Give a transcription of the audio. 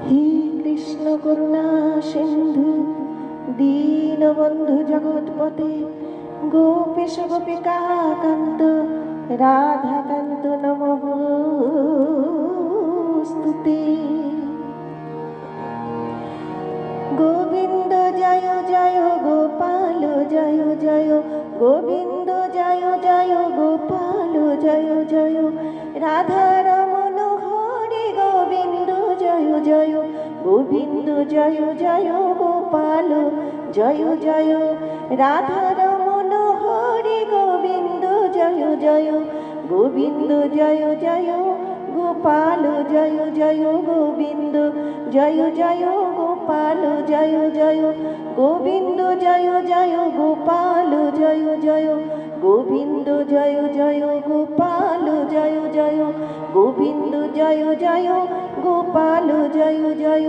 হে কৃষ্ণ করুণা সিন্ধু দীনবন্ধু জগৎপতে গোপীশ গোপিকা কান্ত রাধাকান্ত নমস্তুতে। গোবিন্দ জয় জয় গোপাল জয় জয় গোবিন্দ জয় জয় গোপাল জয় জয় রাধারমণ হরি গোবিন্দ জয় জয় গোবিন্দ জয় জয় গোপাল জয় জয় রাধারমণ হরি গোবিন্দ জয় জয় গোবিন্দ জয় জয় গোপাল জয় জয় গোবিন্দ জয় জয় গোপাল জয় জয় গোবিন্দ জয় জয় গোপাল জয় জয় গোবিন্দ জয় জয় গোপাল জয় জয় গোবিন্দ জয় জয় গোপাল জয় জয়।